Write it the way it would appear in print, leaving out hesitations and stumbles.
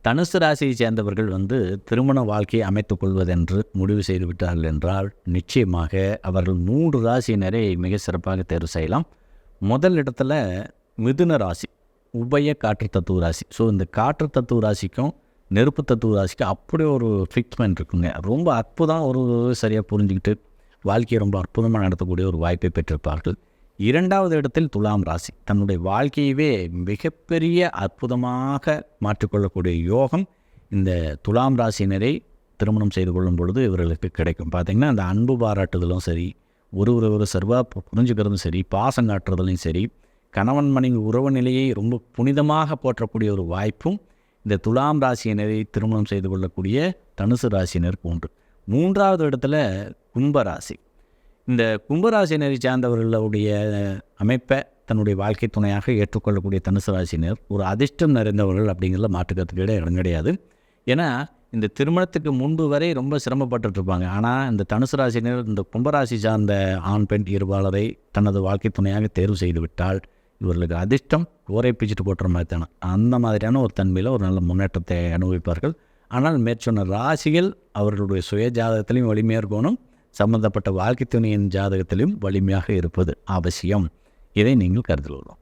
தனுசு ராசியை சேர்ந்தவர்கள் திருமண வாழ்க்கையை அமைத்துக் கொள்வதென்று முடிவு செய்து விட்டார்கள் என்றால் நிச்சயமாக அவர்கள் 3 ராசியினரை மிக சிறப்பாக தேர்வு செய்யலாம். முதல் இடத்துல மிதுன ராசி, உபய காற்று தத்துவ ராசி. ஸோ இந்த காற்று தத்துவ ராசிக்கும் நெருப்பு தத்துவ ராசிக்கும் அப்படி ஒரு ஃபிக்ஸ்மெண்ட் இருக்குங்க. ரொம்ப அற்புதம், ஒரு சரியாக புரிஞ்சுக்கிட்டு வாழ்க்கையை ரொம்ப அற்புதமாக நடத்தக்கூடிய ஒரு வாய்ப்பை பெற்றிருப்பார்கள். 2வது இடத்தில் துலாம் ராசி, தன்னுடைய வாழ்க்கையவே மிகப்பெரிய அற்புதமாக மாற்றிக்கொள்ளக்கூடிய யோகம் இந்த துலாம் ராசியினரை திருமணம் செய்து கொள்ளும் பொழுது இவர்களுக்கு கிடைக்கும். பார்த்திங்கன்னா அந்த அன்பு பாராட்டுதலும் சரி, ஒரு சர்வா புரிஞ்சுக்கிறதும் சரி, பாசம் காட்டுறதுலையும் சரி, கணவன் மனைவி உறவு நிலையை ரொம்ப புனிதமாக போற்றக்கூடிய ஒரு வாய்ப்பும் இந்த துலாம் ராசியினரை திருமணம் செய்து கொள்ளக்கூடிய தனுசு ராசியினருக்கு உண்டு. 3வது இடத்துல கும்பராசி. இந்த கும்பராசினரை சார்ந்தவர்களுடைய அமைப்பை தன்னுடைய வாழ்க்கை துணையாக ஏற்றுக்கொள்ளக்கூடிய தனுசு ராசினர் ஒரு அதிர்ஷ்டம் நிறைந்தவர்கள் அப்படிங்கிறத மாற்றுக்கிறதுக்கு இடம் கிடையாது. ஏன்னா இந்த திருமணத்துக்கு முன்பு வரை ரொம்ப சிரமப்பட்டுருப்பாங்க. ஆனால் இந்த தனுசு ராசினர் இந்த கும்பராசி சார்ந்த ஆண் பெண் இருபாலரை தனது வாழ்க்கை துணையாக தேர்வு செய்து விட்டால் இவர்களுக்கு அதிர்ஷ்டம் ஓரை பிச்சுட்டு போட்டுற மாதிரி தானே, அந்த மாதிரியான ஒரு தன்மையில் ஒரு நல்ல முன்னேற்றத்தை அனுபவிப்பார்கள். ஆனால் மேற்சொன்ன ராசிகள் அவர்களுடைய சுய ஜாதகத்திலையும் வலிமையாக இருக்கணும், சம்பந்தப்பட்ட வாழ்க்கை துணையின் ஜாதகத்திலும் வலிமையாக இருப்பது அவசியம். இதை நீங்கள் கருத்தில் கொள்ளும்.